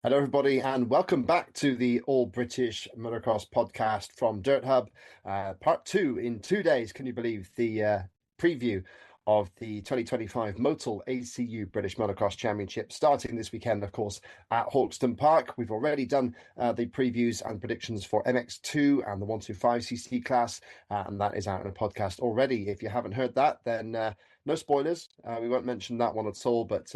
Hello, everybody, and welcome back to the All British Motocross Podcast from Dirt Hub, part two in 2 days. Can you believe the preview of the 2025 Motul British Motocross Championship starting this weekend, of course, at Hawkstone Park? We've already done the previews and predictions for MX2 and the 125cc class, and that is out in a podcast already. If you haven't heard that, then no spoilers. We won't mention that one at all, but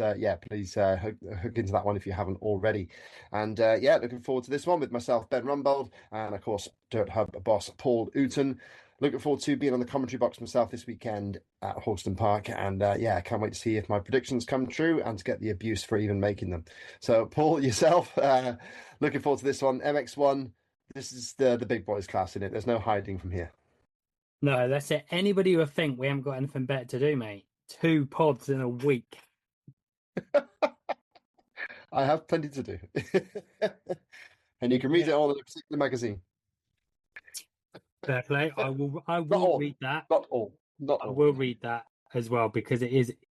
please hook into that one if you haven't already. And looking forward to this one with myself, Ben Rumbold, and of course, Dirt Hub boss Paul Ooten. Looking forward to being on the commentary box myself this weekend at Hawkstone Park. And I can't wait to see if my predictions come true and to get the abuse for even making them. So, Paul, yourself, looking forward to this one. MX1, this is the big boys class in it. There's no hiding from here. No, that's it. Anybody who would think we haven't got anything better to do, mate. 2 pods in a week. I have plenty to do. And you can read it all in a particular magazine. Fair play. I will read that. Not all. I will read that as well because it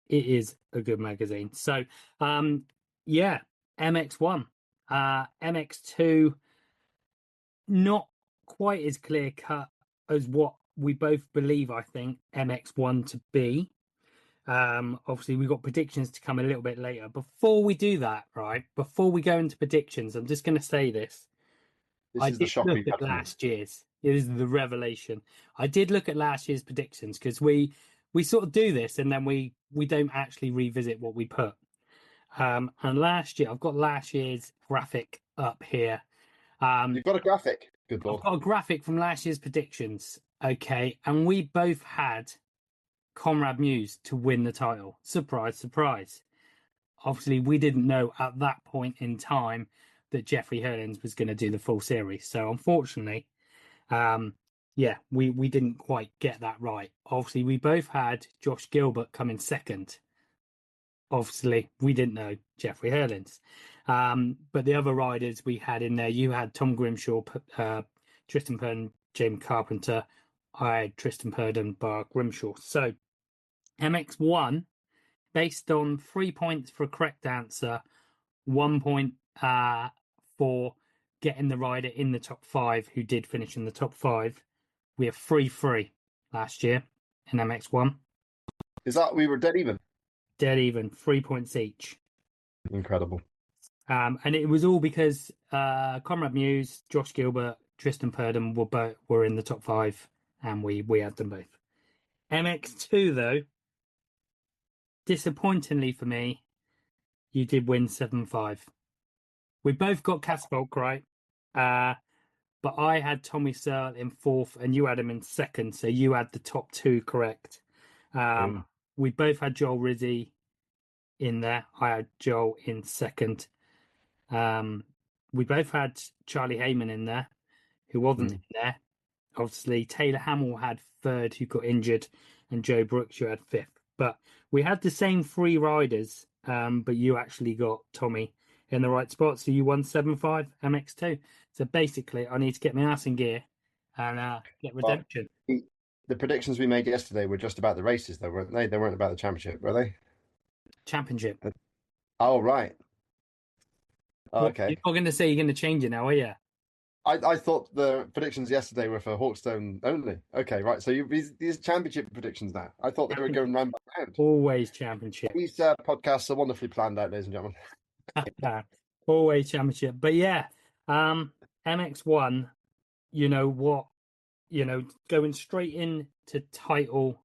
is a good magazine. So MX1. MX2 not quite as clear cut as what we both believe, I think, MX1 to be. Obviously, we've got predictions to come a little bit later. Before we do that, right, before we go into predictions, I'm just going to say this. I did look at last year's. It is the revelation. I did look at last year's predictions because we sort of do this and then we don't actually revisit what we put. And last year, I've got last year's graphic up here. You've got a graphic? Good Lord. I've got a graphic from last year's predictions. Okay, and we both had Conrad Mewse to win the title. Surprise, surprise. Obviously, we didn't know at that point in time that Jeffrey Herlings was going to do the full series. So, unfortunately, we didn't quite get that right. Obviously, we both had Josh Gilbert come in second. Obviously, we didn't know Jeffrey Herlings. But the other riders we had in there, you had Tom Grimshaw, Tristan Purdon, James Carpenter. I had Tristan Purdon, Bar Grimshaw. So, MX1, based on 3 points for a correct answer, 1 point for getting the rider in the top 5 who did finish in the top 5. We have 3-3 last year in MX1. Is that we were dead even? Dead even, 3 points each. Incredible. And it was all because Conrad Mewse, Josh Gilbert, Tristan Purdon were in the top 5, and we had them both. MX2 though, disappointingly for me, you did win 7-5. We both got Casbolt right, but I had Tommy Searle in 4th and you had him in 2nd, so you had the top 2 correct. We both had Joel Rizzi in there. I had Joel in 2nd. We both had Charlie Heyman in there, who wasn't in there. Obviously, Taylor Hamill had 3rd, who got injured, and Joe Brooks, you had 5th. But we had the same 3 riders, but you actually got Tommy in the right spot, so you won 7-5 MX2. So basically, I need to get my ass in gear and get redemption. Well, the predictions we made yesterday were just about the races, though, weren't they? They weren't about the championship, were they? Championship. Oh, right. Oh, okay. You're not going to say you're going to change it now, are you? I thought the predictions yesterday were for Hawkstone only. Okay, right. So these championship predictions now. I thought they were going round by round. Always championship. These podcasts are wonderfully planned out, ladies and gentlemen. Always championship. But MX1, you know what? You know, going straight into title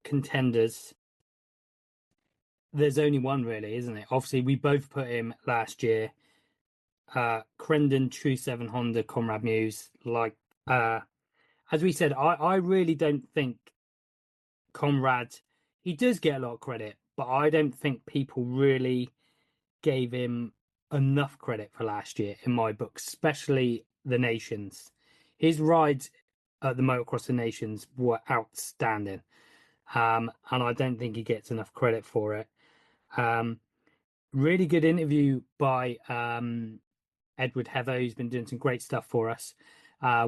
contenders, there's only one really, isn't it? Obviously, we both put him last year. Crendon, True 7 Honda, Conrad Mewse. Like, as we said, I really don't think Conrad, he does get a lot of credit, but I don't think people really gave him enough credit for last year in my book, especially the Nations. His rides at the Motocross of Nations were outstanding, and I don't think he gets enough credit for it. Really good interview by Edward Heather, who's been doing some great stuff for us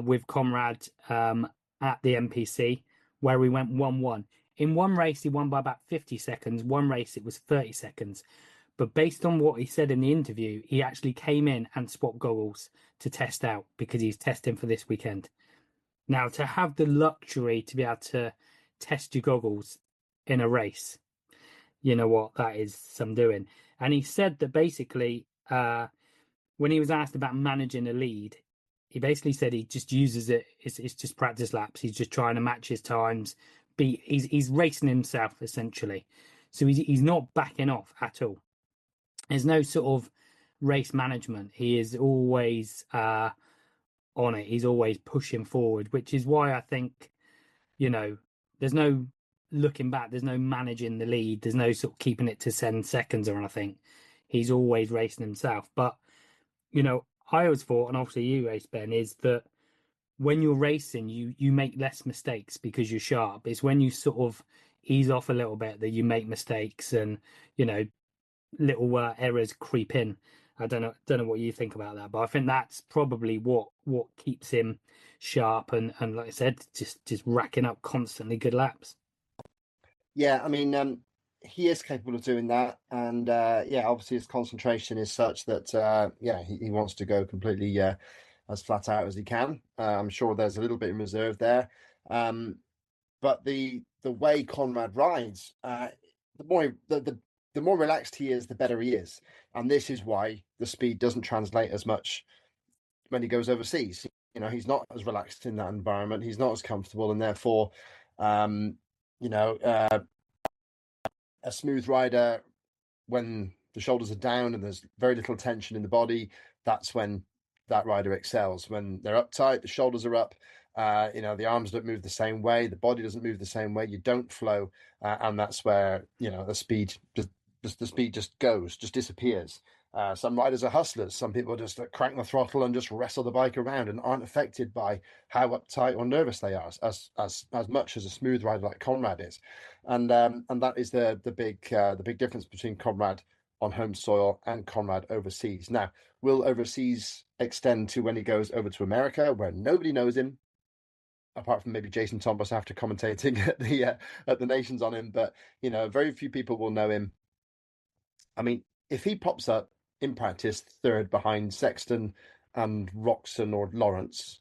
with Conrad at the NPC, where we went 1-1. In one race, he won by about 50 seconds. One race, it was 30 seconds. But based on what he said in the interview, he actually came in and swapped goggles to test out because he's testing for this weekend. Now, to have the luxury to be able to test your goggles in a race, you know what, that is some doing. And he said that basically, when he was asked about managing a lead, he basically said he just uses it. It's just practice laps. He's just trying to match his times. He's racing himself essentially, so he's not backing off at all. There's no sort of race management. He is always on it. He's always pushing forward, which is why I think, there's no looking back. There's no managing the lead. There's no sort of keeping it to 10 seconds or anything. He's always racing himself. But, I always thought, and obviously you race, Ben, is that when you're racing, you make less mistakes because you're sharp. It's when you sort of ease off a little bit that you make mistakes and, little errors creep in. I don't know what you think about that, but I think that's probably what keeps him sharp and like I said, just racking up constantly good laps. Yeah, I mean, he is capable of doing that, and yeah, obviously his concentration is such that yeah, he wants to go completely as flat out as he can. I'm sure there's a little bit in reserve there, but the way Conrad rides, the more relaxed he is, the better he is, and this is why the speed doesn't translate as much when he goes overseas. He's not as relaxed in that environment. He's not as comfortable, and therefore, you know, a smooth rider, when the shoulders are down and there's very little tension in the body, that's when that rider excels. When they're uptight, the shoulders are up, the arms don't move the same way, the body doesn't move the same way, you don't flow, and that's where the speed just disappears. Some riders are hustlers. Some people just crank the throttle and just wrestle the bike around and aren't affected by how uptight or nervous they are, as much as a smooth rider like Conrad is, and that is the big difference between Conrad on home soil and Conrad overseas. Now, will overseas extend to when he goes over to America, where nobody knows him, apart from maybe Jason Thomas after commentating at the Nations on him? But very few people will know him. I mean, if he pops up in practice third behind Sexton and Roxon or Lawrence,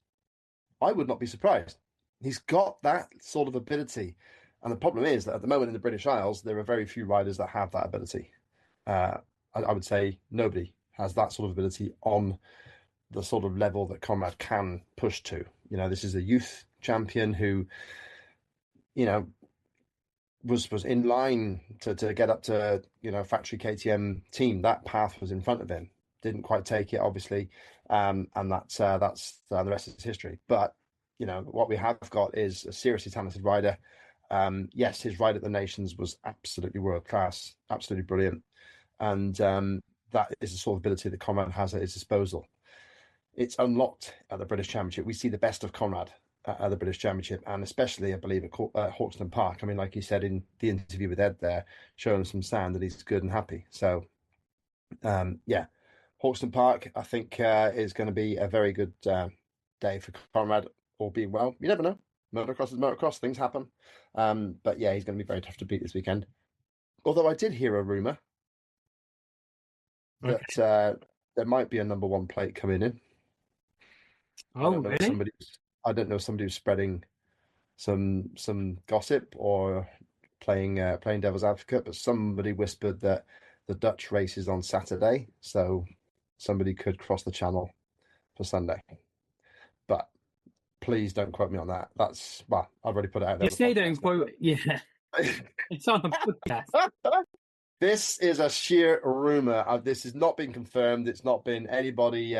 I would not be surprised. He's got that sort of ability. And the problem is that at the moment in the British Isles, there are very few riders that have that ability. I would say nobody has that sort of ability on the sort of level that Conrad can push to. This is a youth champion who, was in line to get up to factory KTM team. That path was in front of him. Didn't quite take it, obviously, and that's the rest is history. But what we have got is a seriously talented rider. Yes, his ride at the Nations was absolutely world class, absolutely brilliant, and that is the sort of ability that Conrad has at his disposal. It's unlocked at the British Championship. We see the best of Conrad at the British Championship, and especially, I believe, at Hawkston Park. I mean, like you said in the interview with Ed there, showing some sound that he's good and happy. So, yeah, Hawkston Park, I think, is going to be a very good day for Conrad, all being well. You never know. Motocross is motocross. Things happen. But yeah, he's going to be very tough to beat this weekend. Although I did hear a rumour that there might be a number one plate coming in. Oh, really? I don't know if somebody was spreading some gossip or playing devil's advocate, but somebody whispered that the Dutch race is on Saturday, so somebody could cross the channel for Sunday. But please don't quote me on that. I've already put it out there. Yes, they don't quote. Yeah, it's on the podcast. This is a sheer rumor. This has not been confirmed. It's not been anybody.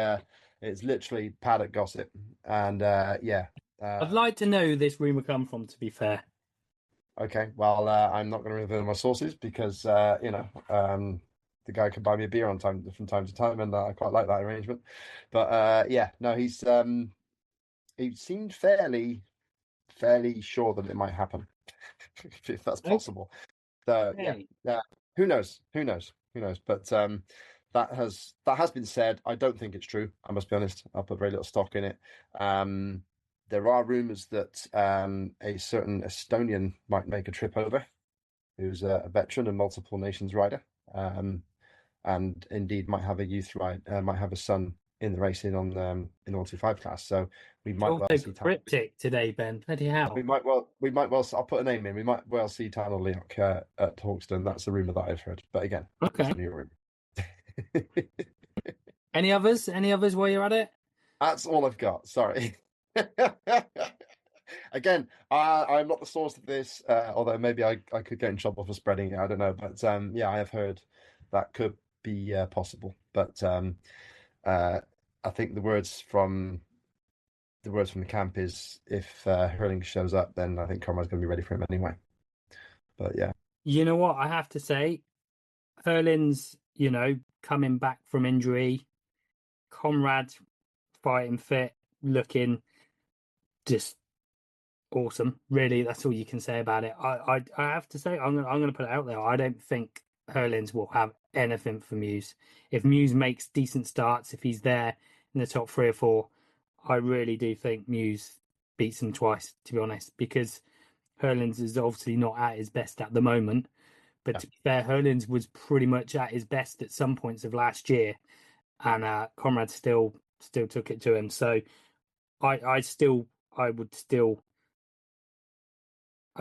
It's literally paddock gossip, and yeah. I'd like to know who this rumor come from, to be fair. Okay, well, I'm not going to reveal my sources because the guy can buy me a beer from time to time, and I quite like that arrangement. But yeah, no, he seemed fairly sure that it might happen, if that's possible. So yeah, who knows? But that has been said. I don't think it's true. I must be honest. I'll put very little stock in it. There are rumours that a certain Estonian might make a trip over, who's a veteran and multiple nations rider. and indeed might have a youth ride, might have a son in the racing on in the 125 class. So we might well Also see cryptic today, Ben. Bloody hell. we might well. I'll put a name in. We might well see Tanner Leoc at Hawkstone. That's the rumor that I've heard. But again, Okay. it's only a rumor. Any others? Any others while you're at it? That's all I've got. Sorry. Again, I'm not the source of this, although maybe I could get in trouble for spreading it. I don't know, but yeah, I have heard that could be possible. But I think the words from the camp is if Hurling shows up, then I think Conrad's going to be ready for him anyway. But yeah, You know what? I have to say, Hurlin's, coming back from injury. Conrad fighting fit, looking just awesome. Really, that's all you can say about it. I have to say, I'm gonna put it out there. I don't think Hurlins will have anything for Muse. If Muse makes decent starts, if he's there in the top 3 or 4, I really do think Muse beats him twice, to be honest, because Hurlins is obviously not at his best at the moment. But yeah. to be fair, Hurlins was pretty much at his best at some points of last year, and Conrad still took it to him. So I would still. I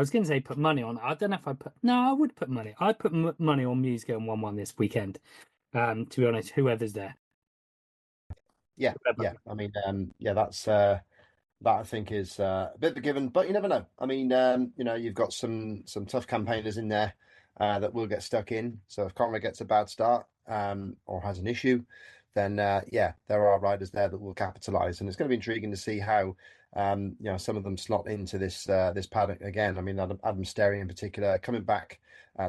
was going to say put money on. I don't know if I put. No, I would put money. I'd put money on Muse going 1-1 this weekend. To be honest, whoever's there. Yeah, Whoever. yeah. I mean, yeah, that's that I think is a bit of a given, but you never know. I mean, you've got some tough campaigners in there that will get stuck in. So if Conrad gets a bad start or has an issue, then yeah, there are riders there that will capitalise, and it's going to be intriguing to see how some of them slot into this paddock again. I mean, Adam Sterry in particular coming back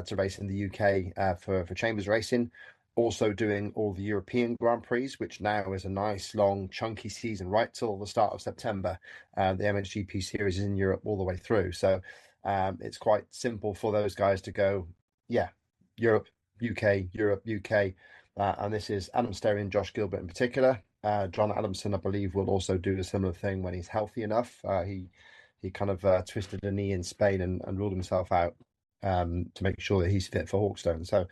to race in the UK for Chambers Racing. Also doing all the European Grand Prix, which now is a nice, long, chunky season right till the start of September. The MXGP series is in Europe all the way through. So it's quite simple for those guys to go, yeah, Europe, UK, Europe, UK. And this is Adam Sterry and Josh Gilbert in particular. John Adamson, I believe, will also do a similar thing when he's healthy enough. He kind of twisted a knee in Spain and ruled himself out to make sure that he's fit for Hawkstone. So,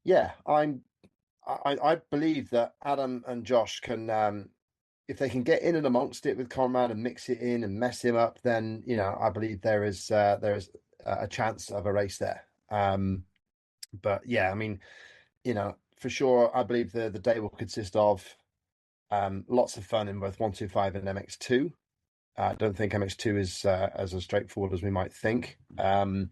yeah, I believe that Adam and Josh can, if they can get in and amongst it with Conrad and mix it in and mess him up, then I believe there is a chance of a race there. But yeah, I mean, for sure, I believe the day will consist of lots of fun in both 125 and MX2. I don't think MX2 is as straightforward as we might think. And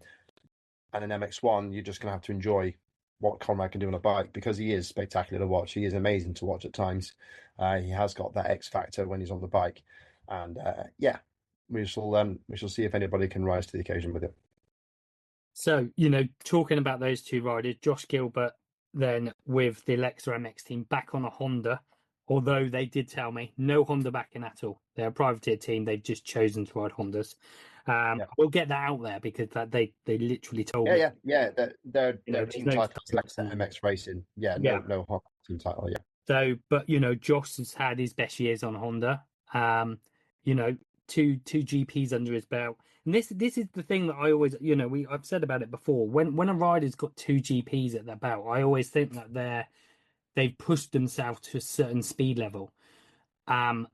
in MX1, you're just going to have to enjoy what Conrad can do on a bike because he is spectacular to watch. He is amazing to watch at times. He has got that X factor when he's on the bike, and yeah, we shall see if anybody can rise to the occasion with it. So talking about those two riders, Josh Gilbert, then with the Alexa MX team back on a Honda. Although they did tell me no Honda backing at all. They're a privateer team. They've just chosen to ride Hondas. We'll get that out there because they literally told me. Yeah. Their team no title is MX Racing. Yeah, no Honda team title. Yeah. So, but Josh has had his best years on Honda. Two GPs under his belt, and this is the thing that I always, I've said about it before. When a rider's got 2 GPs at their belt, I always think that they've pushed themselves to a certain speed level. And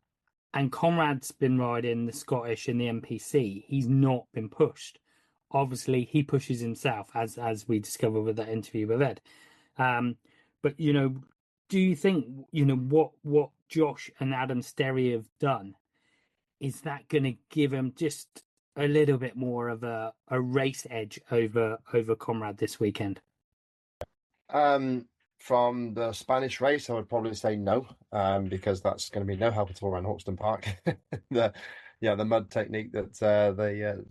Conrad's been riding the Scottish and the MPC. He's not been pushed. Obviously, he pushes himself, as we discovered with that interview with Ed. But do you think what Josh and Adam Sterry have done is that going to give him just a little bit more of a race edge over Conrad this weekend? From the Spanish race, I would probably say no, because that's going to be no help at all around Hawkstone Park. The mud technique that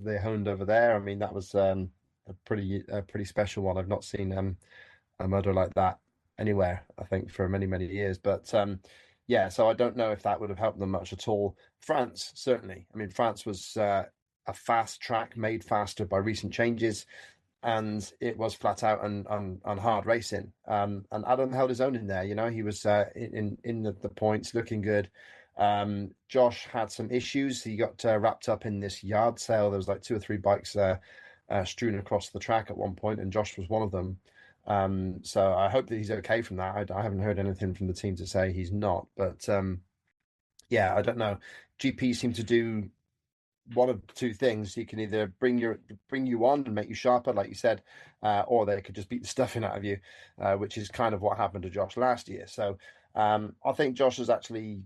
they honed over there. I mean, that was a pretty special one. I've not seen a mudder like that anywhere, I think, for many years. But yeah, so I don't know if that would have helped them much at all. France, certainly. I mean, France was a fast track made faster by recent changes. And it was flat out and hard racing. And Adam held his own in there. He was in the points, looking good. Josh had some issues. He got wrapped up in this yard sale. There was like 2 or 3 bikes strewn across the track at one point, and Josh was one of them. So I hope that he's okay from that. I haven't heard anything from the team to say he's not, but yeah, I don't know. GP seem to do one of two things. He can either bring you on and make you sharper, like you said, or they could just beat the stuffing out of you, which is kind of what happened to Josh last year. So I think Josh has actually,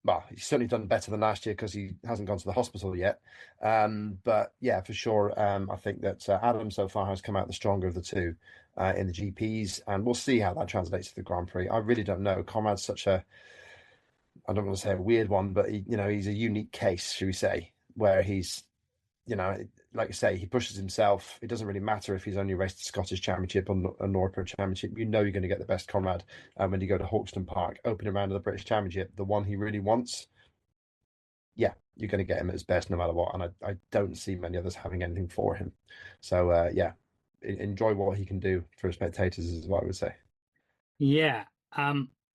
well, he's certainly done better than last year because he hasn't gone to the hospital yet. But yeah, for sure, I think that Adam so far has come out the stronger of the two in the GPs, and we'll see how that translates to the Grand Prix. I really don't know. Conrad's such a, I don't want to say a weird one, but he's a unique case, should we say, where he's, like you say, he pushes himself. It doesn't really matter if he's only raced the Scottish Championship or a Nordpro Championship. You know you're going to get the best Conrad when you go to Hawkstone Park, opening round of the British Championship, the one he really wants. Yeah, you're going to get him at his best no matter what. And I don't see many others having anything for him. So, yeah, enjoy what he can do for spectators is what I would say. Yeah.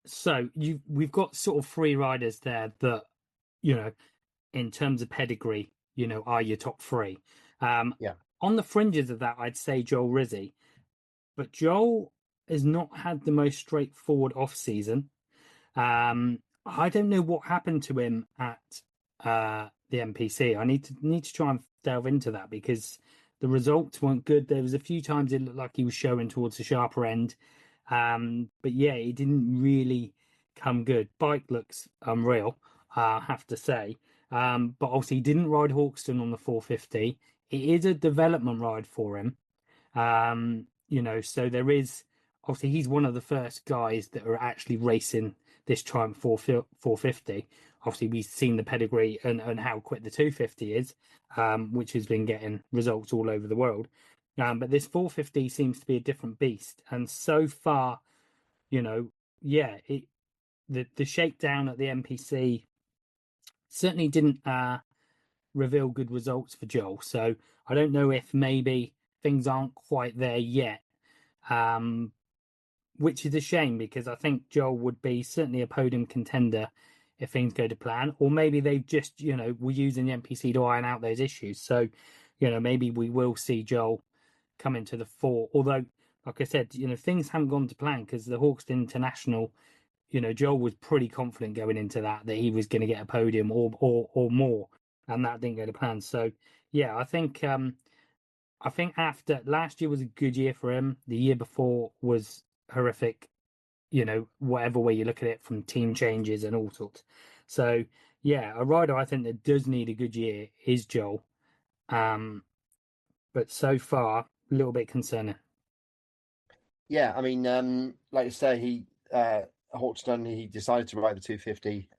So we've got sort of three riders there that, in terms of pedigree, are your top three. Yeah. On the fringes of that, I'd say Joel Rizzi, but Joel has not had the most straightforward off season. I don't know what happened to him at the NPC. I need to try and delve into that because the results weren't good. There was a few times it looked like he was showing towards the sharper end, but yeah, it didn't really come good. Bike looks unreal, I have to say. But obviously, he didn't ride Hawkston on the 450. It is a development ride for him. So there is obviously he's one of the first guys that are actually racing this Triumph 450. Obviously, we've seen the pedigree and how quick the 250 is, which has been getting results all over the world. But this 450 seems to be a different beast. And so far, yeah, the shakedown at the NPC certainly didn't reveal good results for Joel. So I don't know if maybe things aren't quite there yet, which is a shame because I think Joel would be certainly a podium contender if things go to plan. Or maybe they've just, were using the NPC to iron out those issues. So, maybe we will see Joel come into the four. Although, like I said, things haven't gone to plan because the Hawks International, Joel was pretty confident going into that he was going to get a podium or more, and that didn't go to plan. So, yeah, I think after last year was a good year for him. The year before was horrific, whatever way you look at it, from team changes and all sorts. So, yeah, a rider I think that does need a good year is Joel. But so far, a little bit concerning. Yeah, I mean, like you say, Hawkston, he decided to ride the 250,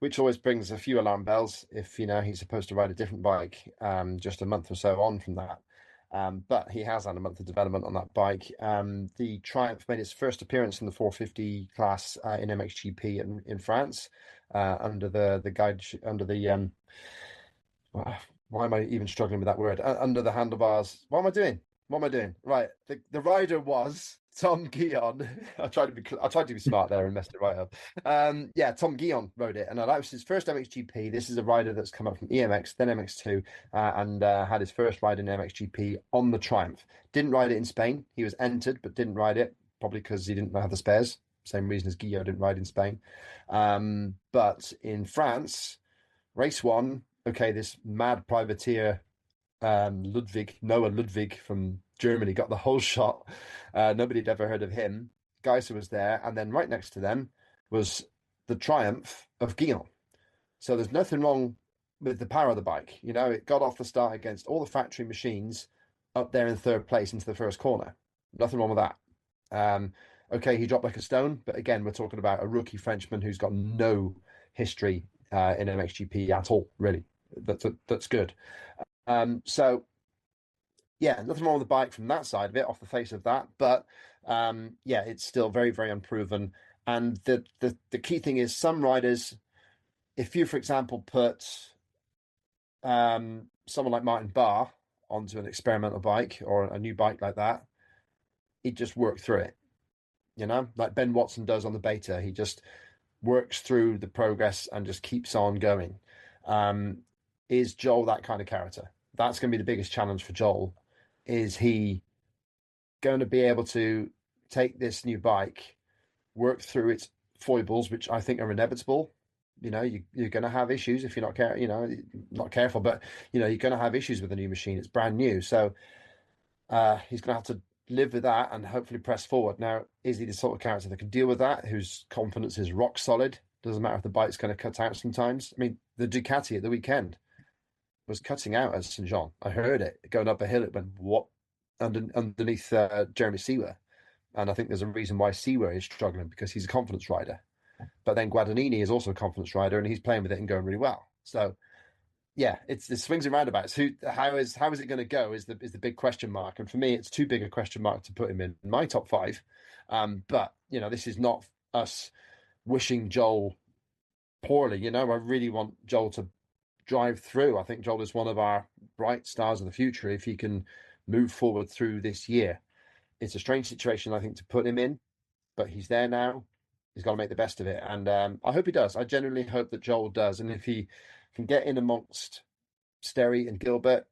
which always brings a few alarm bells if he's supposed to ride a different bike just a month or so on from that. But he has had a month of development on that bike. The Triumph made its first appearance in the 450 class in MXGP in France under the guide under the why am I even struggling with that word? Under the handlebars. What am I doing? What am I doing? Right. The rider was Tom Guillon. I tried to be smart there and messed it right up. Yeah, Tom Guillon rode it, and that was his first MXGP. This is a rider that's come up from EMX, then MX2, and had his first ride in MXGP on the Triumph. Didn't ride it in Spain. He was entered, but didn't ride it, probably because he didn't have the spares. Same reason as Guillon didn't ride in Spain. But in France, race one, okay, this mad privateer Noah Ludwig from Germany got the whole shot. Nobody had ever heard of him. Geiser was there, and then right next to them was the Triumph of Guillon. So there's nothing wrong with the power of the bike. It got off the start against all the factory machines up there in third place into the first corner. Nothing wrong with that. Okay, he dropped like a stone, but again, we're talking about a rookie Frenchman who's got no history in MXGP at all, really. That's good. So yeah, nothing wrong with the bike from that side of it, off the face of that. But yeah, it's still very, very unproven. And the key thing is some riders, if you, for example, put someone like Martin Barr onto an experimental bike or a new bike like that, he'd just work through it. Like Ben Watson does on the beta. He just works through the progress and just keeps on going. Is Joel that kind of character? That's going to be the biggest challenge for Joel. Is he going to be able to take this new bike, work through its foibles, which I think are inevitable. You're going to have issues if you're not careful, but you're going to have issues with the new machine. It's brand new, so he's going to have to live with that and hopefully press forward. Now, is he the sort of character that can deal with that? Whose confidence is rock solid? Doesn't matter if the bike's going to cut out sometimes. I mean, the Ducati at the weekend was cutting out at St. Jean. I heard it going up a hill. It went what underneath Jeremy Seewer. And I think there's a reason why Seewer is struggling, because he's a confidence rider. But then Guadagnini is also a confidence rider, and he's playing with it and going really well. So, yeah, it's the swings and roundabouts. How is it going to go is the big question mark. And for me, it's too big a question mark to put him in my top five. But this is not us wishing Joel poorly. I really want Joel to drive through. I think Joel is one of our bright stars of the future if he can move forward through this year. It's a strange situation, I think, to put him in, but he's there now. He's got to make the best of it. And I hope he does. I genuinely hope that Joel does. And if he can get in amongst Sterry and Gilbert,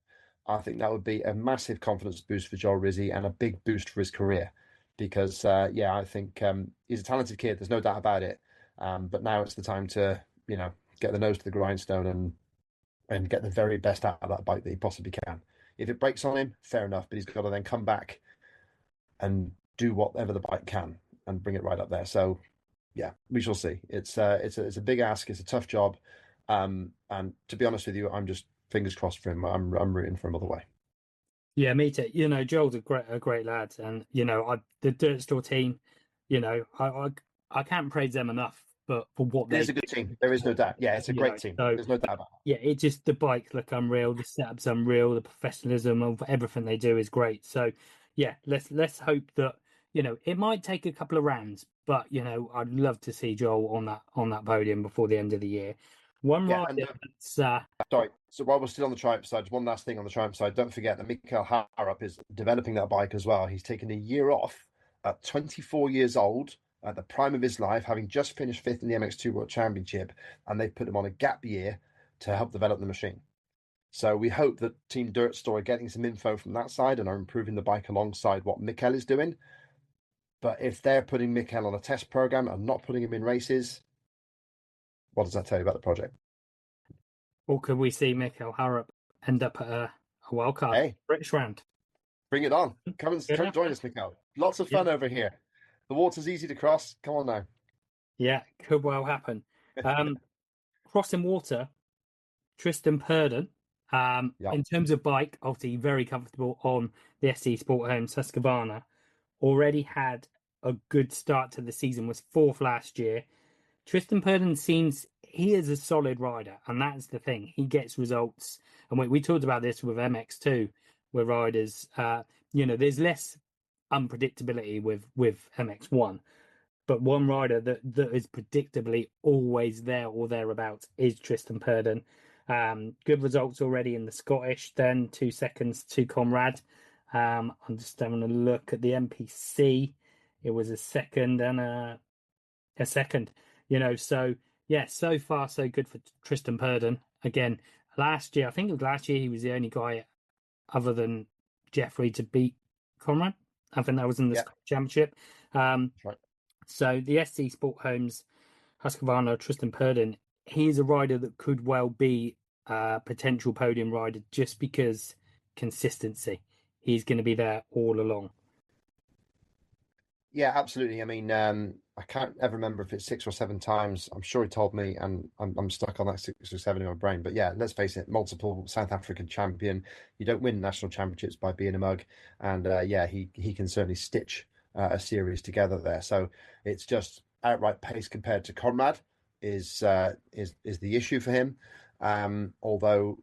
I think that would be a massive confidence boost for Joel Rizzi and a big boost for his career. Because, I think he's a talented kid. There's no doubt about it. But now it's the time to, get the nose to the grindstone and get the very best out of that bike that he possibly can. If it breaks on him, fair enough. But he's got to then come back and do whatever the bike can and bring it right up there. So, yeah, we shall see. It's a big ask. It's a tough job. And to be honest with you, I'm just fingers crossed for him. I'm rooting for him all the way. Yeah, me too. Joel's a great lad, and the Dirt Store team. I can't praise them enough, but for what It is a good team. There is no doubt. Yeah, it's a great team. So, there's no doubt about it. Yeah, it just, the bikes look unreal. The setup's unreal. The professionalism of everything they do is great. So, yeah, let's hope that it might take a couple of rounds, but I'd love to see Joel on that podium before the end of the year. One rider that's sorry. So while we're still on the Triumph side, one last thing on the Triumph side. Don't forget that Mikael Harrup is developing that bike as well. He's taken a year off at 24 years old, at the prime of his life, having just finished fifth in the MX2 World Championship, and they've put him on a gap year to help develop the machine. So we hope that Team Dirt Store are getting some info from that side and are improving the bike alongside what Mikael is doing. But if they're putting Mikael on a test program and not putting him in races, what does that tell you about the project? Or could we see Mikael Harrup end up at a wildcard British round? Bring it on. Come join us, Mikael. Lots of fun over here. The water's easy to cross. Come on now. Yeah, could well happen. Crossing water, Tristan Purdon. In terms of bike, obviously very comfortable on the SC Sport Homes Husqvarna. Already had a good start to the season, was fourth last year. Tristan Purdon he is a solid rider, and that's the thing. He gets results. And we talked about this with MX2, where riders, there's less unpredictability with MX1. But one rider that is predictably always there or thereabouts is Tristan Purdon. Good results already in the Scottish, then 2 seconds to Conrad. I'm just having a look at the NPC. It was a second and a second. So yeah, so far so good for Tristan Purdon. Again, I think it was last year, he was the only guy other than Jeffrey to beat Conrad. I think that was in the Scottish Championship. Right. So the SC Sport Homes Husqvarna, Tristan Purdon, he's a rider that could well be a potential podium rider just because consistency. He's going to be there all along. Yeah, absolutely. I mean, I can't ever remember if it's 6 or 7 times. I'm sure he told me, and I'm stuck on that 6 or 7 in my brain. But yeah, let's face it, multiple South African champion. You don't win national championships by being a mug. And he can certainly stitch a series together there. So it's just outright pace compared to Conrad is the issue for him. Although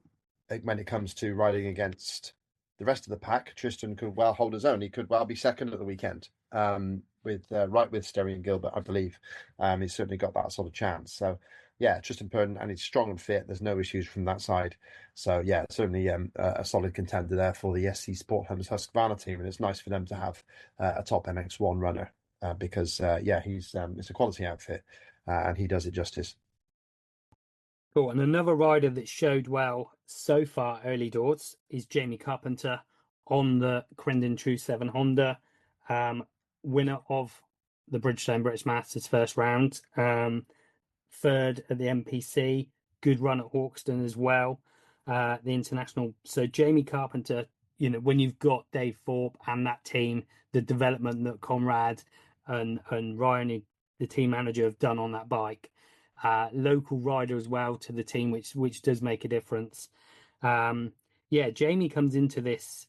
when it comes to riding against the rest of the pack, Tristan could well hold his own. He could well be second at the weekend. With Sterry and Gilbert, I believe. He's certainly got that sort of chance. So yeah, Tristan Purdon, and he's strong and fit. There's no issues from that side. So yeah, certainly a solid contender there for the SC Sport Homes Husqvarna team, and it's nice for them to have a top MX1 runner because he's it's a quality outfit and he does it justice. Cool. And another rider that showed well so far early doors is Jamie Carpenter on the Crendon True 7 Honda. winner of the Bridgestone British Masters first round. Third at the NPC, good run at Hawkston as well, the international. So Jamie Carpenter, when you've got Dave Thorpe and that team, the development that Conrad and Ryan, the team manager, have done on that bike, local rider as well to the team, which does make a difference. Jamie comes into this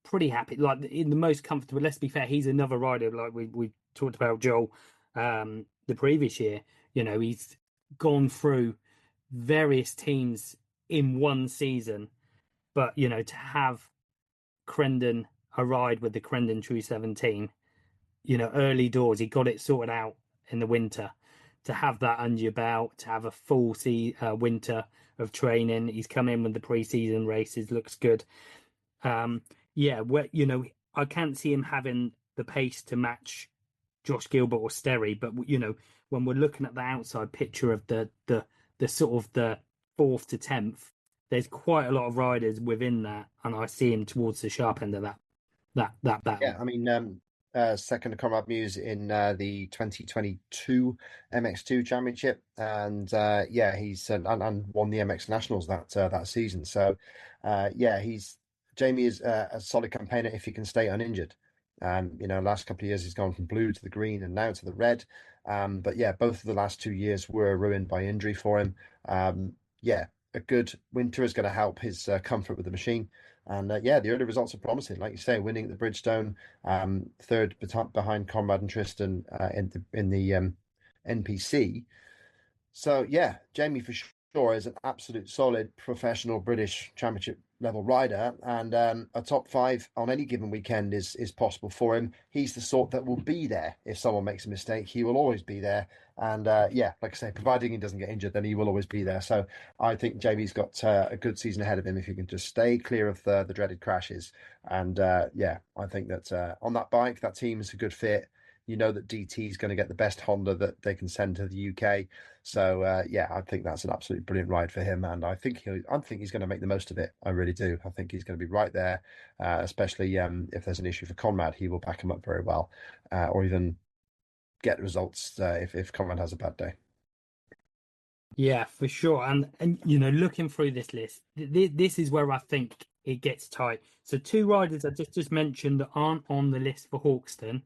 pretty happy, like in the most comfortable. Let's be fair, he's another rider like we talked about Joel the previous year. He's gone through various teams in one season, but to have Crendon a ride with the Crendon True 17, early doors, he got it sorted out in the winter. To have that under your belt, to have a full winter of training, he's come in with the pre-season races, looks good. I can't see him having the pace to match Josh Gilbert or Sterry, but when we're looking at the outside picture of the sort of the 4th to 10th, there's quite a lot of riders within that, and I see him towards the sharp end of that battle. Yeah, I mean, second to Conrad Muse in the 2022 MX2 Championship, and he's and won the MX Nationals that season. So Jamie is a solid campaigner if he can stay uninjured. Last couple of years he's gone from blue to the green and now to the red. But both of the last 2 years were ruined by injury for him. A good winter is going to help his comfort with the machine. And the early results are promising. Like you say, winning at the Bridgestone, third behind Conrad and Tristan in the NPC. So Jamie for sure is an absolute solid professional British Championship level rider, and a top 5 on any given weekend is possible for him. He's the sort that will be there if someone makes a mistake. He will always be there, and like I say, providing he doesn't get injured, then he will always be there. So I think Jamie's got a good season ahead of him if he can just stay clear of the dreaded crashes. And I think that on that bike, that team is a good fit. That DT is going to get the best Honda that they can send to the UK. So I think that's an absolutely brilliant ride for him, and I think he's going to make the most of it. I really do. I think he's going to be right there, especially if there's an issue for Conrad, he will back him up very well, or even get results if Conrad has a bad day. Yeah, for sure. And looking through this list, this is where I think it gets tight. So 2 riders I just mentioned that aren't on the list for Hawkston,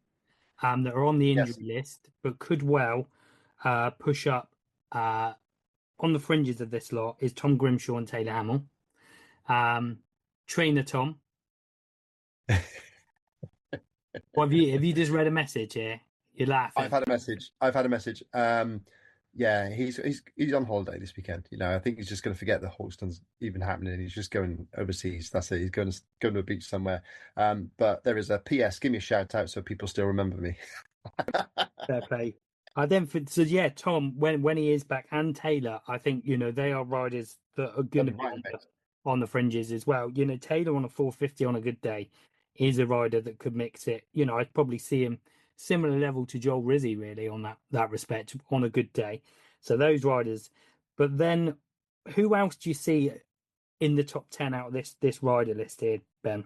that are on the injury list, but could well push up on the fringes of this lot is Tom Grimshaw and Taylor Hamill. Trainer Tom. Have you just read a message here? You're laughing. I've had a message. He's on holiday this weekend. I think he's just going to forget the Hawkston's even happening. He's just going overseas. That's it. He's going to a beach somewhere. But there is a PS. Give me a shout out so people still remember me. Fair play. I then think so. Yeah, Tom, when he is back, and Taylor, I think they are riders that are going to be on the fringes as well. Taylor on a 450 on a good day is a rider that could mix it. I'd probably see him similar level to Joel Rizzi really on that respect on a good day. So those riders, but then who else do you see in the top 10 out of this rider list here, Ben?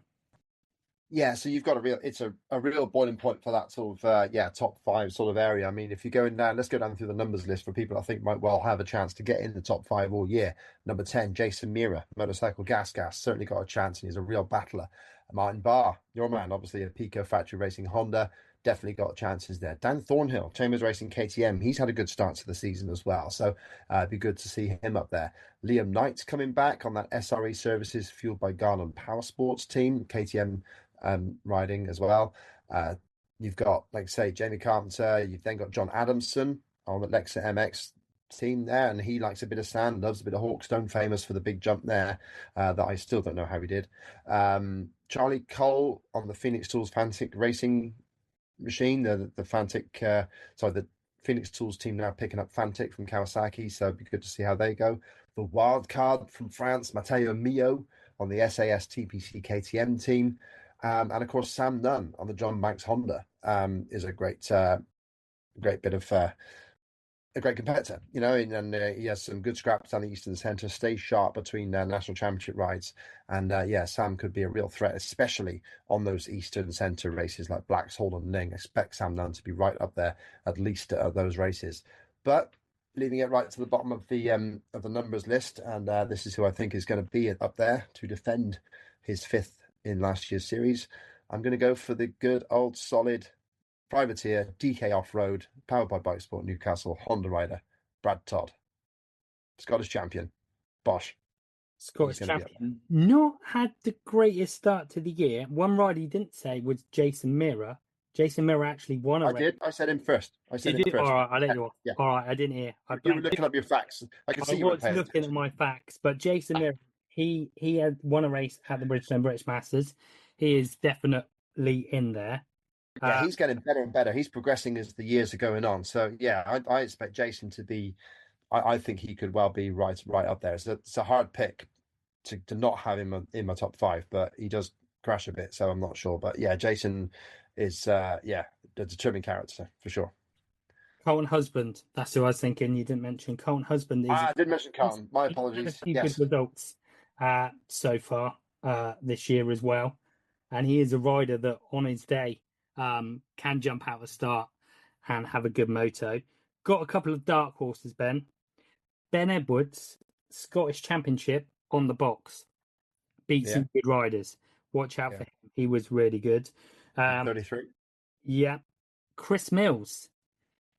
Yeah, so you've got it's a real boiling point for that sort of top 5 sort of area. I mean, if you're going down, let's go down through the numbers list for people I think might well have a chance to get in the top 5 all year. Number 10, Jason Mira, Motorcycle Gas, certainly got a chance, and he's a real battler. Martin Barr, your man, obviously a Pico Factory Racing Honda, definitely got chances there. Dan Thornhill, Chambers Racing KTM, he's had a good start to the season as well, so it'd be good to see him up there. Liam Knight's coming back on that SRE Services fueled by Garland Power Sports team, KTM riding as well. You've got, like I say, Jamie Carpenter. You've then got John Adamson on the Lexa MX team there, and he likes a bit of sand, loves a bit of Hawkstone, famous for the big jump there that I still don't know how he did. Charlie Cole on the Phoenix Tools Fantic Racing machine, the Phoenix Tools team now picking up Fantic from Kawasaki, so it'd be good to see how they go. The wild card from France, Matteo Mio on the SAS TPC KTM team. And of course, Sam Nunn on the John Banks Honda is a great bit of a great competitor, and he has some good scraps down the eastern centre, stays sharp between national championship rides. And yeah, Sam could be a real threat, especially on those eastern centre races like Blackshall and Ning. I expect Sam Nunn to be right up there, at least at those races. But leaving it right to the bottom of the numbers list, and this is who I think is going to be up there to defend his fifth in last year's series. I'm going to go for the good old solid privateer, DK Off-Road, powered by Bike Sport Newcastle, Honda rider, Brad Todd. Scottish champion, Bosch. Scottish champion. Not had the greatest start to the year. One rider he didn't say was Jason Mirror. Jason Mirror actually won a race. Did. I said him first. Did you? All right, I let you off. Yeah. All right, I didn't hear. You were looking up your facts. I can see you were looking at my facts, but Jason Mirror, he had won a race at the British Masters. He is definitely in there. Yeah, he's getting better and better. He's progressing as the years are going on. So yeah, I expect Jason to be. I think he could well be right up there. It's a hard pick to not have him in my top five, but he does crash a bit, so I'm not sure. But yeah, Jason is a determined character for sure. Colton Husband, that's who I was thinking. You didn't mention Colton Husband. I did mention Colton. My apologies. He's had a few good results so far this year as well, and he is a rider that on his day can jump out the start and have a good moto. Got a couple of dark horses, Ben. Ben Edwards, Scottish Championship on the box. Beat some good riders. Watch out for him. He was really good. 33. Yeah. Chris Mills.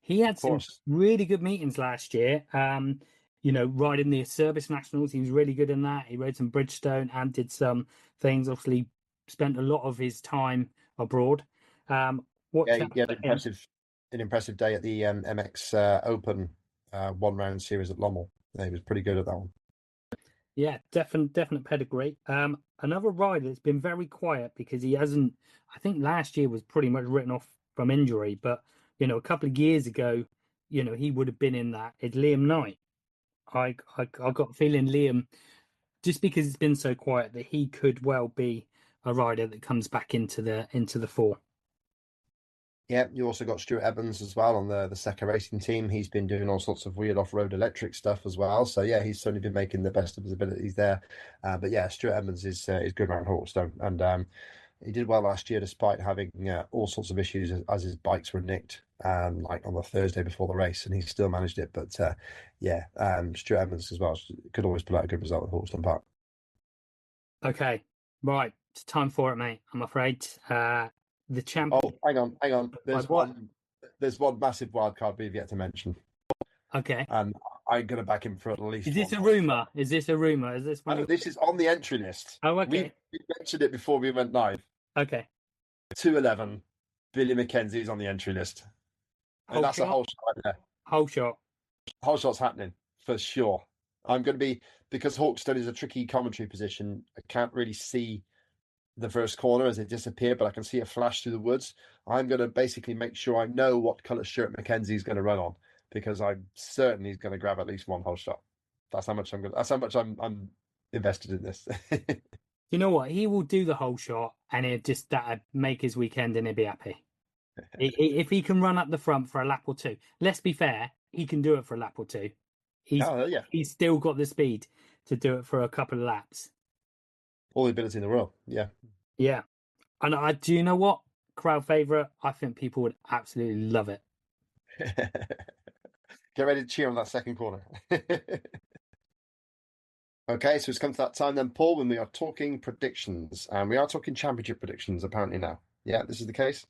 He had some really good meetings last year. Riding the Service Nationals, he was really good in that. He rode some Bridgestone and did some things. Obviously, spent a lot of his time abroad. He had an impressive day at the MX Open one-round series at Lommel. He was pretty good at that one. Yeah, definite pedigree. Another rider that's been very quiet because he hasn't. I think last year was pretty much written off from injury, but a couple of years ago, he would have been in that. It's Liam Knight. I got a feeling Liam, just because it's been so quiet, that he could well be a rider that comes back into the fore. Yeah, you also got Stuart Evans as well on the Seca Racing team. He's been doing all sorts of weird off-road electric stuff as well. So yeah, he's certainly been making the best of his abilities there. But yeah, Stuart Evans is good around Hawkstone, and he did well last year despite having all sorts of issues as his bikes were nicked, like on the Thursday before the race, and he still managed it. But Stuart Evans as well could always pull out a good result at Hawkstone Park. Okay, right, it's time for it, mate. I'm afraid. The champion. Oh, hang on. There's one massive wild card we've yet to mention. Okay. And I'm going to back him for at least. Is this a rumor? Is this one? This is on the entry list. Oh, okay. We mentioned it before we went live. Okay. 211. Billy McKenzie's on the entry list. And that's a whole shot right there. Whole shot. Whole shot's happening for sure. I'm going to be, because Hawkstone is a tricky commentary position. I can't really see the first corner as it disappeared, but I can see it flash through the woods. I'm going to basically make sure I know what colour shirt Mackenzie's going to run on, because I'm certain he's going to grab at least one whole shot. That's how much I'm invested in this. You know what? He will do the whole shot, and that'd make his weekend, and he'd be happy. If he can run up the front for a lap or two, let's be fair, he can do it for a lap or two. He's still got the speed to do it for a couple of laps. All the ability in the world, yeah. Yeah. And do you know what? Crowd favourite, I think people would absolutely love it. Get ready to cheer on that second corner. Okay, so it's come to that time then, Paul, when we are talking predictions. And we are talking championship predictions apparently now. Yeah, this is the case?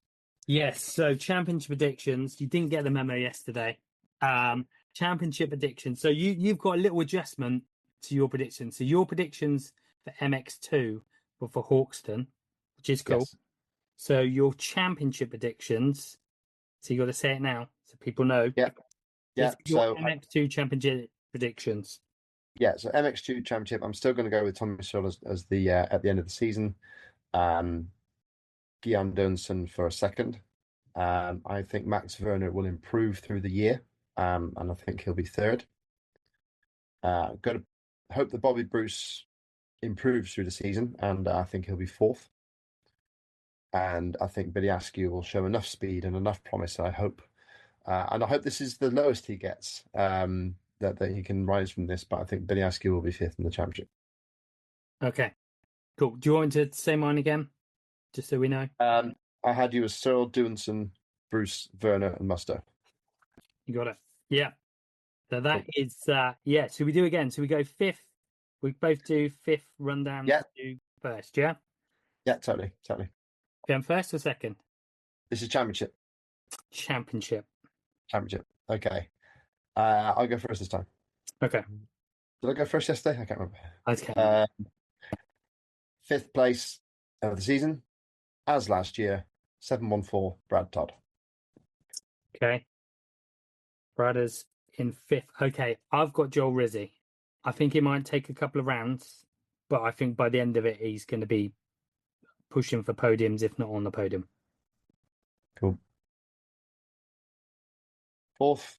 Yes, so championship predictions. You didn't get the memo yesterday. Championship predictions. So you've got a little adjustment to your predictions. So your predictions for MX2 were for Hawkstone, which is cool. Yes. So your championship predictions, so you got to say it now so people know. Yeah. Your MX2 championship predictions. Yeah, so MX2 championship, I'm still going to go with Tommy Searle as the at the end of the season. Guillaume Dunson for a second. I think Max Werner will improve through the year, and I think he'll be third. Got to hope that Bobby Bruce improves through the season, and I think he'll be fourth. And I think Billy Askew will show enough speed and enough promise, I hope, And I hope this is the lowest he gets, that he can rise from this. But I think Billy Askew will be fifth in the championship. Okay, cool. Do you want me to say mine again, just so we know? I had you as Cyril, Dewinson, Bruce, Werner, and Musto. You got it. Yeah. So that Cool. is yeah. So we do again. So we go fifth. We both do fifth rundown Yeah. to first. Yeah. Yeah, totally. Going first or second? This is championship. Championship. Okay. I'll go first this time. Okay. Did I go first yesterday? I can't remember. Okay. Fifth place of the season, as last year, 714 Brad Todd. Okay. Brothers in fifth. Okay. I've got Joel Rizzi. I think it might take a couple of rounds, but I think by the end of it, he's going to be pushing for podiums, if not on the podium. Cool. Fourth,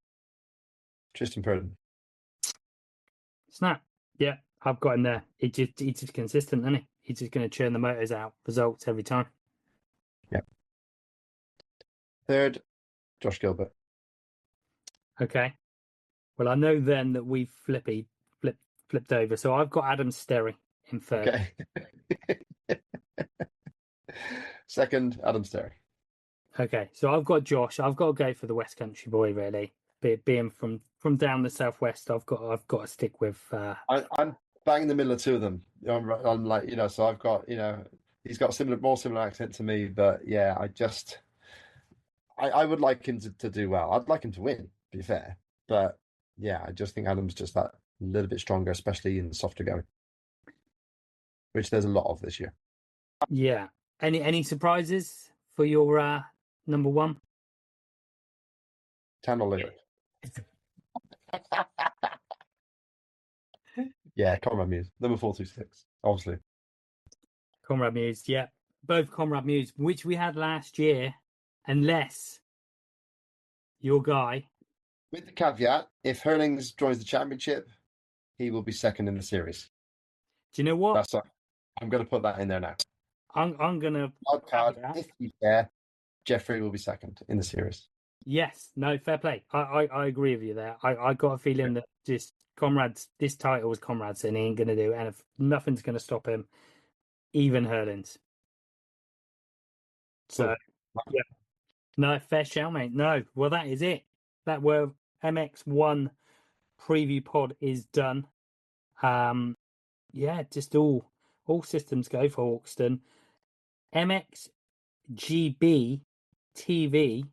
Tristan Purden. Snap. Yeah, I've got him there. He's just consistent, isn't he? He's just going to churn the motors out results every time. Yeah. Third, Josh Gilbert. Okay. Well, I know then that we've flipped over. So I've got Adam Sterry in third. Okay. Second, Adam Sterry. Okay. So I've got Josh. I've got to go for the West Country boy, really. Being from down the southwest, I've got to stick with. I'm bang in the middle of two of them. I'm like, so I've got, he's got more similar accent to me, but yeah, I would like him to do well. I'd like him to win, to be fair. But yeah, I just think Adam's just that little bit stronger, especially in the softer going, which there's a lot of this year. Yeah. Any surprises for your number one? Tan or Lyric? Yeah, Conrad Muse, number 426, obviously. Conrad Muse, yeah. Both Conrad Muse, which we had last year, unless your guy. With the caveat, if Hurlings joins the championship, he will be second in the series. Do you know what? I'm going to put that in there now. I'm going to... Wild card, if he's there, Jeffrey will be second in the series. Yes, no, fair play. I agree with you there. I got a feeling that just this title was Conrad's and he ain't going to do, and if nothing's going to stop him, even Hurlings. So, yeah. No, fair shout, mate. No, well, that is it. That were MX1 preview pod is done. Yeah, just all systems go for Hawkston. MXGB TV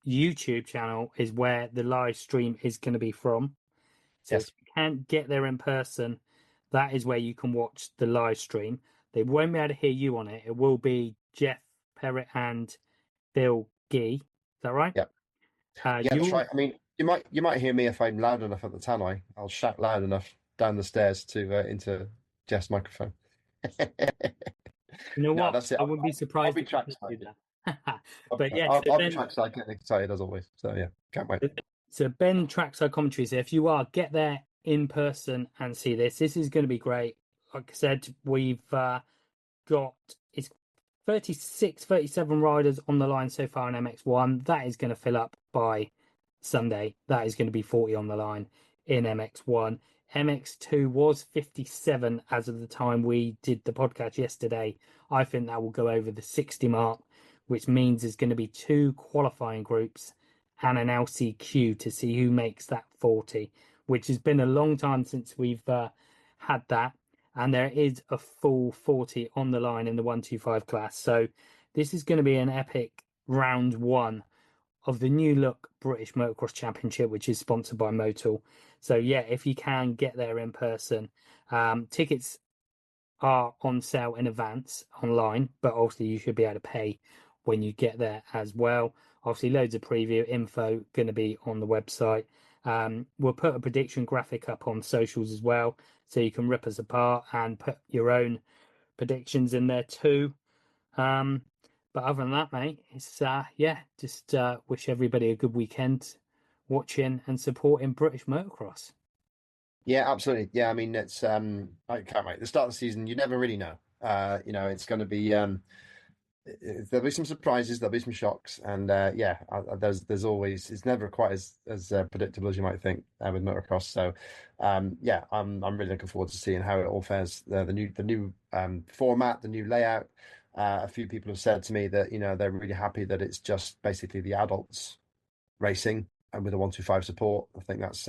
YouTube channel is where the live stream is going to be from. So yes. If you can't get there in person, that is where you can watch the live stream. They won't be able to hear you on it. It will be Jeff Perrett and Bill Gee. Is that right? Yep. Yeah, that's right. I mean, you might hear me if I'm loud enough at the tannoy. I'll shout loud enough down the stairs to into Jeff's microphone. You know what? That's it. I wouldn't be surprised. I'll be trackside. But yeah, I'll be trackside, getting excited as always. So yeah, can't wait. So Ben trackside commentary. So if you are, get there in person and see this. This is going to be great. Like I said, we've got it's 36, 37 riders on the line so far in MX1. That is going to fill up by Sunday. That is going to be 40 on the line in MX1. MX2 was 57 as of the time we did the podcast yesterday. I think that will go over the 60 mark, which means there's going to be 2 qualifying groups and an LCQ to see who makes that 40, which has been a long time since we've had that. And there is a full 40 on the line in the 125 class. So this is going to be an epic round one of the new look British Motocross Championship, which is sponsored by Motul. So yeah, if you can get there in person, tickets are on sale in advance online, but also you should be able to pay when you get there as well. Obviously, loads of preview info going to be on the website. We'll put a prediction graphic up on socials as well, so you can rip us apart and put your own predictions in there too. But other than that, mate, it's just wish everybody a good weekend watching and supporting British motocross. Yeah, absolutely. Yeah, I mean, it's I can't wait. The start of the season, you never really know. It's going to be there'll be some surprises, there'll be some shocks, and there's always, it's never quite as predictable as you might think with motocross. So yeah, I'm really looking forward to seeing how it all fares. The new format, the new layout. A few people have said to me that they're really happy that it's just basically the adults racing and with a 125 support. I think that's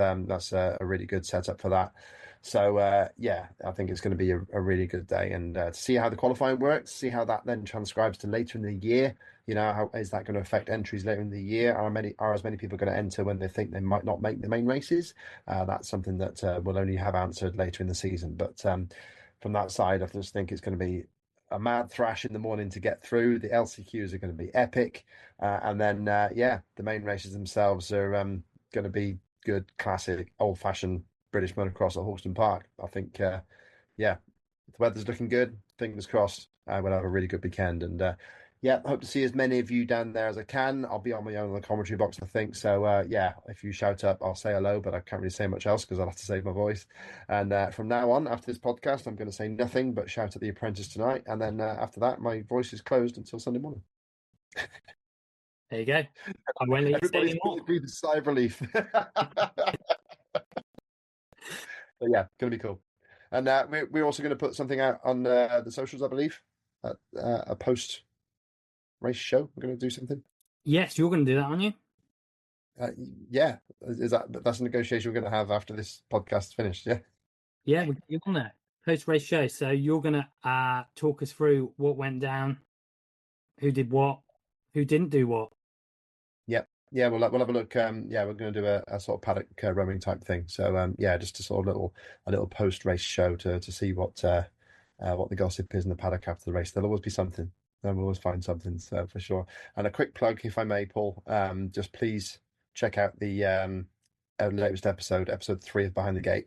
a really good setup for that. So yeah, I think it's going to be a really good day, and to see how the qualifying works, see how that then transcribes to later in the year. How is that going to affect entries later in the year? Are as many people going to enter when they think they might not make the main races? That's something that we'll only have answered later in the season. But from that side, I just think it's going to be a mad thrash in the morning to get through. The LCQs are going to be epic, and then yeah, the main races themselves are going to be good, classic, old-fashioned British motocross at Hawkston Park. I think, yeah, the weather's looking good. Fingers crossed. We'll have a really good weekend, and yeah, hope to see as many of you down there as I can. I'll be on my own in the commentary box, I think. So yeah, if you shout up, I'll say hello, but I can't really say much else because I'll have to save my voice. And from now on, after this podcast, I'm going to say nothing but shout at the apprentice tonight, and then after that, my voice is closed until Sunday morning. There you go. I won't let you say Everybody's anymore. breathed a sigh of relief. But yeah, going to be cool. And we're also going to put something out on the socials, I believe, a post race show. We're going to do something. Yes, you're going to do that, aren't you? Yeah, that's a negotiation we're going to have after this podcast is finished. Yeah. Yeah, you're on there. Post race show. So you're going to talk us through what went down, who did what, who didn't do what. Yeah, we'll have a look. Yeah, we're going to do a sort of paddock roaming type thing. So yeah, just a sort of a little post race show to see what the gossip is in the paddock after the race. There'll always be something. We'll always find something, so for sure. And a quick plug, if I may, Paul. Just please check out the latest episode 3 of Behind the Gate.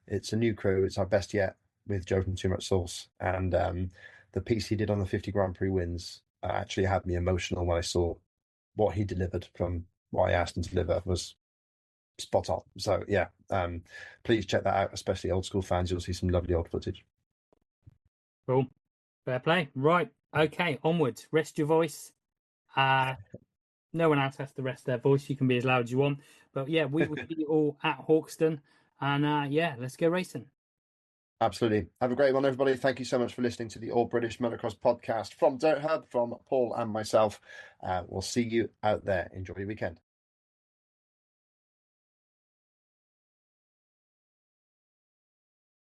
It's a new crew. It's our best yet with Joe from Too Much Sauce, and the piece he did on the 50 Grand Prix wins actually had me emotional when I saw what he delivered from what I asked him to deliver was spot on. So yeah, please check that out, especially old school fans. You'll see some lovely old footage. Cool. Fair play. Right. Okay. Onwards. Rest your voice. No one else has to rest their voice. You can be as loud as you want. But yeah, we will see you all at Hawkston. And yeah, let's go racing. Absolutely. Have a great one, everybody. Thank you so much for listening to the All British Motocross Podcast from Dirt Hub, from Paul and myself. We'll see you out there. Enjoy your weekend.